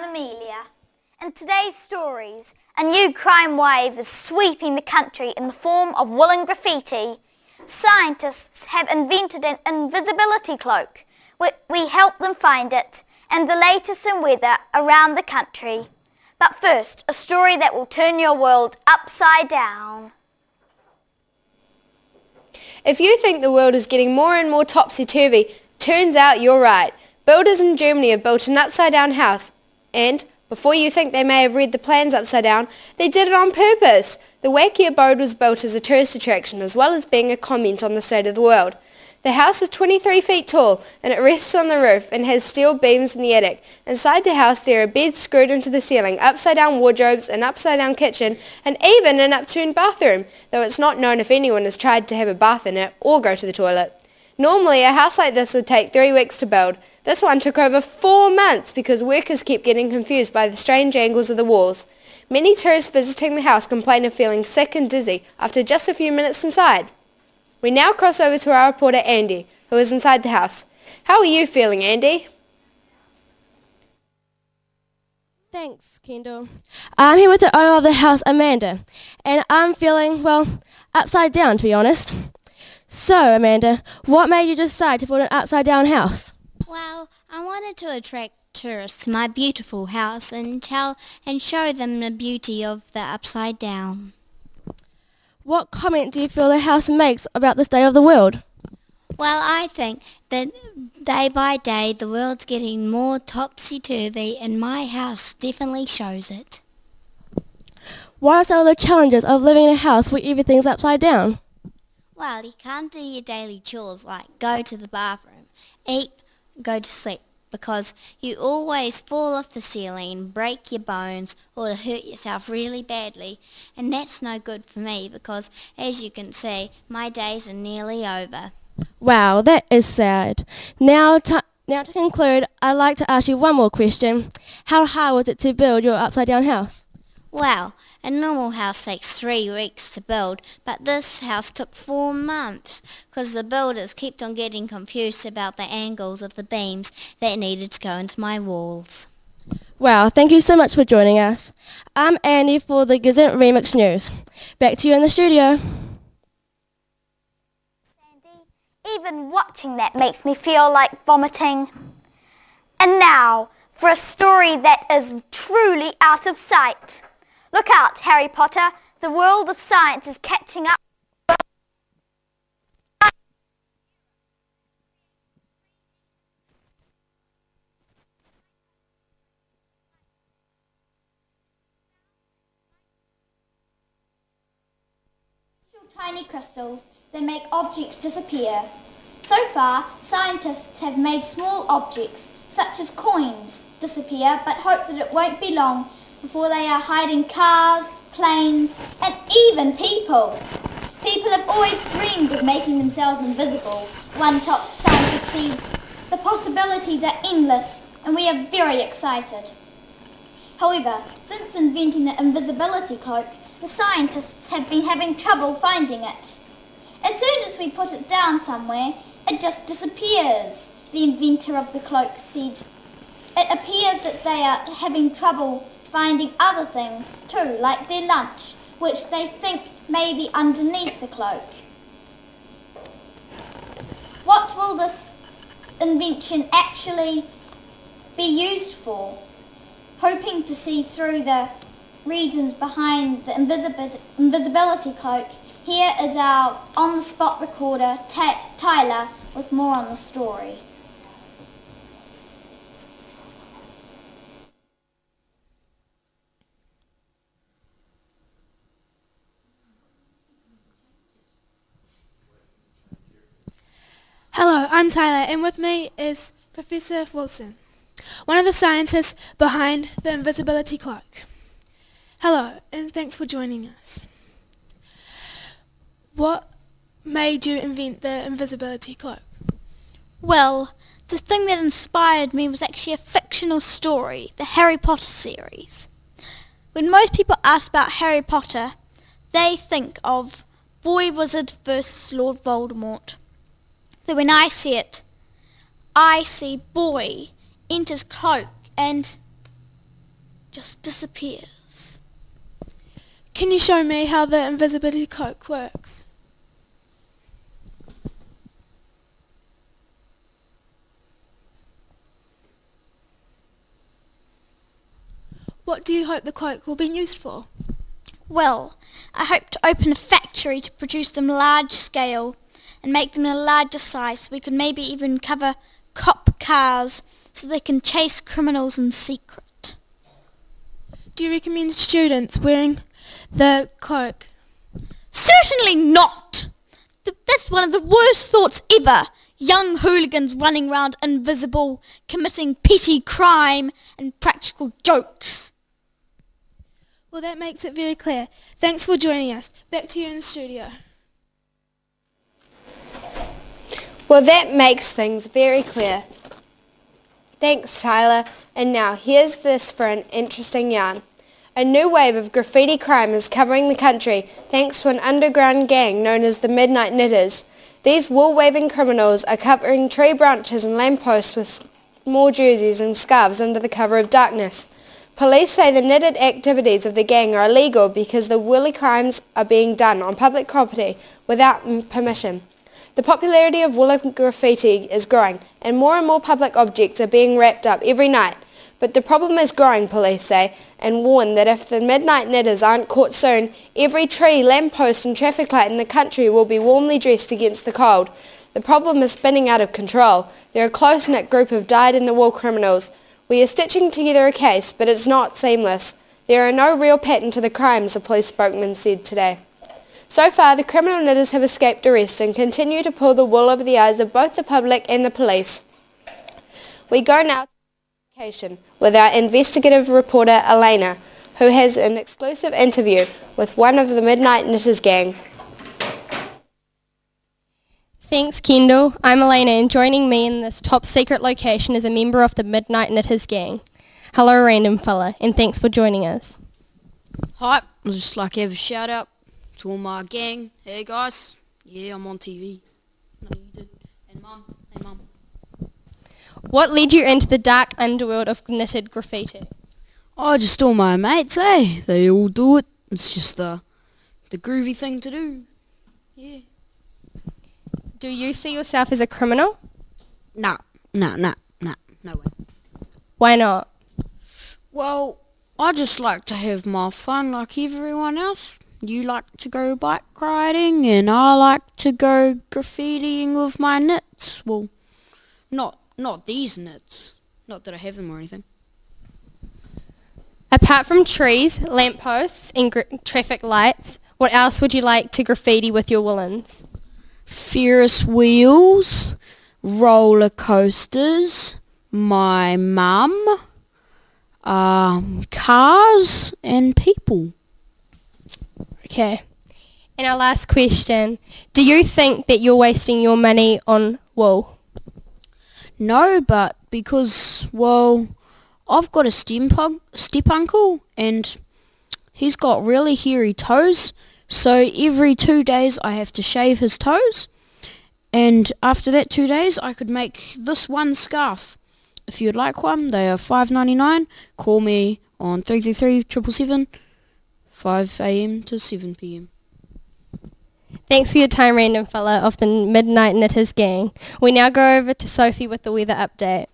Amelia. In today's stories, a new crime wave is sweeping the country in the form of woolen graffiti. Scientists have invented an invisibility cloak. We help them find it and the latest in weather around the country. But first, a story that will turn your world upside down. If you think the world is getting more and more topsy-turvy, turns out you're right. Builders in Germany have built an upside-down house, and before you think they may have read the plans upside down, they did it on purpose. The wacky abode was built as a tourist attraction as well as being a comment on the state of the world. The house is 23 feet tall and it rests on the roof and has steel beams in the attic. Inside the house there are beds screwed into the ceiling, upside-down wardrobes, an upside-down kitchen and even an upturned bathroom, though it's not known if anyone has tried to have a bath in it or go to the toilet. Normally a house like this would take 3 weeks to build. This one took over 4 months because workers kept getting confused by the strange angles of the walls. Many tourists visiting the house complain of feeling sick and dizzy after just a few minutes inside. We now cross over to our reporter Andy, who is inside the house. How are you feeling, Andy? Thanks, Kendall. I'm here with the owner of the house, Amanda, and I'm feeling, well, upside down, to be honest. So, Amanda, what made you decide to build an upside-down house? Well, I wanted to attract tourists to my beautiful house and show them the beauty of the upside down. What comment do you feel the house makes about the state of the world? Well, I think that day by day the world's getting more topsy-turvy and my house definitely shows it. What are some of the challenges of living in a house where everything's upside down? Well, you can't do your daily chores like go to the bathroom, eat, go to sleep, because you always fall off the ceiling, break your bones, or hurt yourself really badly, and that's no good for me because, as you can see, my days are nearly over. Wow, that is sad. Now to conclude, I'd like to ask you one more question. How hard was it to build your upside-down house? Well, a normal house takes 3 weeks to build, but this house took 4 months because the builders kept on getting confused about the angles of the beams that needed to go into my walls. Wow, thank you so much for joining us. I'm Andy for the GisInt Remix News. Back to you in the studio. Sandy, even watching that makes me feel like vomiting. And now, for a story that is truly out of sight. Look out, Harry Potter. The world of science is catching up. Tiny crystals that make objects disappear. So far, scientists have made small objects, such as coins, disappear, but hope that it won't be long before they are hiding cars, planes, and even people. People have always dreamed of making themselves invisible. One top scientist says, the possibilities are endless, and we are very excited. However, since inventing the invisibility cloak, the scientists have been having trouble finding it. As soon as we put it down somewhere, it just disappears, the inventor of the cloak said. It appears that they are having trouble finding other things too, like their lunch, which they think may be underneath the cloak. What will this invention actually be used for? Hoping to see through the reasons behind the invisibility cloak, here is our on-the-spot recorder, Tyler, with more on the story. Hello, I'm Tyler, and with me is Professor Wilson, one of the scientists behind the invisibility cloak. Hello, and thanks for joining us. What made you invent the invisibility cloak? Well, the thing that inspired me was actually a fictional story, the Harry Potter series. When most people ask about Harry Potter, they think of Boy Wizard versus Lord Voldemort. So when I see it, I see Boy enters cloak and just disappears. Can you show me how the invisibility cloak works? What do you hope the cloak will be used for? Well, I hope to open a factory to produce them large scale and make them in a larger size so we could maybe even cover cop cars so they can chase criminals in secret. Do you recommend students wearing the cloak? Certainly not! That's one of the worst thoughts ever. Young hooligans running around invisible, committing petty crime and practical jokes. Well, that makes it very clear. Thanks for joining us. Back to you in the studio. Well, that makes things very clear. Thanks, Tyler. And now, here's this for an interesting yarn. A new wave of graffiti crime is covering the country thanks to an underground gang known as the Midnight Knitters. These wool-waving criminals are covering tree branches and lampposts with small jerseys and scarves under the cover of darkness. Police say the knitted activities of the gang are illegal because the woolly crimes are being done on public property without permission. The popularity of woolen graffiti is growing, and more public objects are being wrapped up every night. But the problem is growing, police say, and warn that if the Midnight Knitters aren't caught soon, every tree, lamppost and traffic light in the country will be warmly dressed against the cold. The problem is spinning out of control. They're a close-knit group of dyed-in-the-wool criminals. We are stitching together a case, but it's not seamless. There are no real pattern to the crimes, a police spokesman said today. So far, the criminal knitters have escaped arrest and continue to pull the wool over the eyes of both the public and the police. We go now to location with our investigative reporter Elena, who has an exclusive interview with one of the Midnight Knitters gang. Thanks, Kendall. I'm Elena, and joining me in this top secret location is a member of the Midnight Knitters gang. Hello, random fella, and thanks for joining us. Hi, I'd just like to have a shout out to all my gang. Hey guys, yeah, I'm on TV. No, you did. And Mum, hey Mum. What led you into the dark underworld of knitted graffiti? Oh, just all my mates, eh? They all do it. It's just the groovy thing to do. Yeah. Do you see yourself as a criminal? No way. Why not? Well, I just like to have my fun like everyone else. You like to go bike riding and I like to go graffitiing with my knits. Well, not these knits. Not that I have them or anything. Apart from trees, lampposts and traffic lights, what else would you like to graffiti with your woolens? Ferris wheels, roller coasters, my mum, cars and people. Okay. And our last question, do you think that you're wasting your money on wool? No, but because, well, I've got a step uncle and he's got really hairy toes, so every 2 days I have to shave his toes, and after that 2 days I could make this one scarf. If you'd like one, they are $5.99. Call me on 333-777, 5 a.m. to 7 p.m. Thanks for your time, random fella of the Midnight Knitters gang. We now go over to Sophie with the weather update.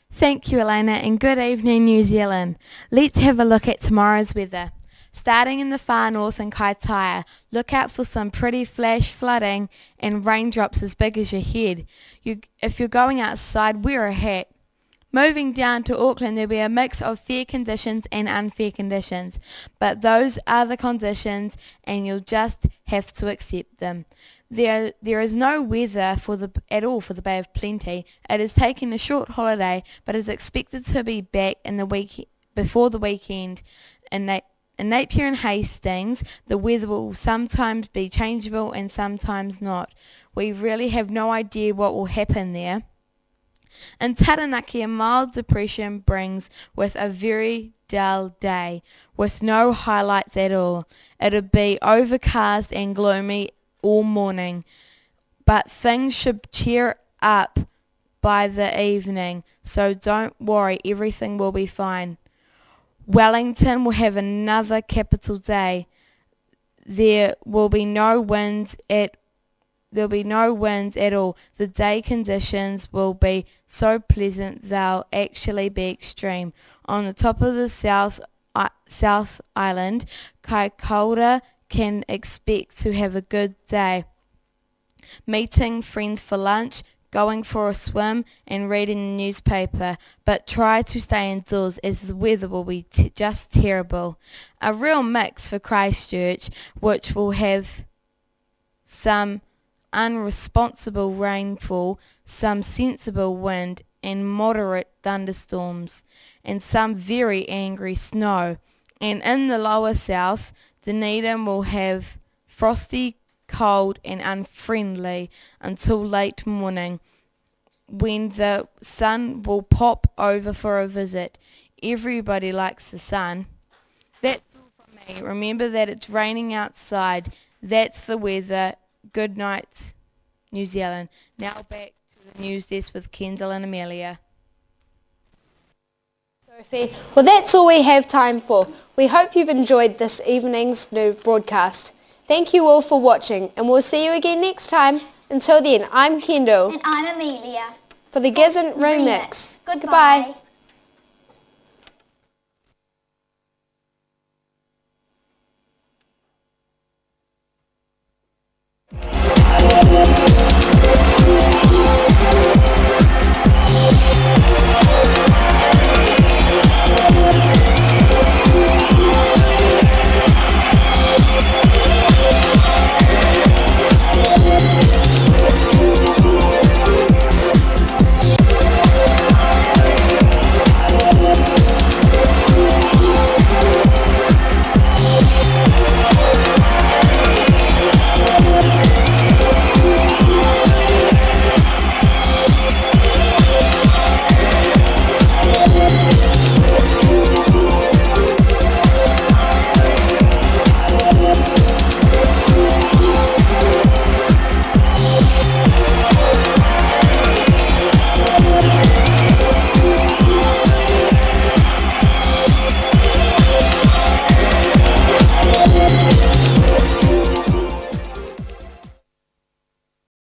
Thank you, Elena, and good evening, New Zealand. Let's have a look at tomorrow's weather. Starting in the far north in Kaitaia, look out for some pretty flash flooding and raindrops as big as your head. If you're going outside, wear a hat. Moving down to Auckland, there'll be a mix of fair conditions and unfair conditions, but those are the conditions and you'll just have to accept them. There is no weather at all for the Bay of Plenty. It is taking a short holiday, but is expected to be back in before the weekend. In Napier and Hastings, the weather will sometimes be changeable and sometimes not. We really have no idea what will happen there. In Taranaki, a mild depression brings with a very dull day, with no highlights at all. It'll be overcast and gloomy all morning, but things should cheer up by the evening, so don't worry, everything will be fine. Wellington will have another capital day. There will be no winds at all. The day conditions will be so pleasant they'll actually be extreme. On the top of the South Island, Kaikoura can expect to have a good day. Meeting friends for lunch, going for a swim and reading the newspaper, but try to stay indoors as the weather will be just terrible. A real mix for Christchurch, which will have some unresponsible rainfall, some sensible wind and moderate thunderstorms, and some very angry snow. And in the lower south, Dunedin will have frosty, cold and unfriendly until late morning, when the sun will pop over for a visit. Everybody likes the sun. That's all from me. Remember that it's raining outside. That's the weather. Good night, New Zealand. Now back to the news desk with Kendall and Amelia. Sophie. Well, that's all we have time for. We hope you've enjoyed this evening's new broadcast. Thank you all for watching, and we'll see you again next time. Until then, I'm Kendall. And I'm Amelia. For the GisInt Remix. Goodbye.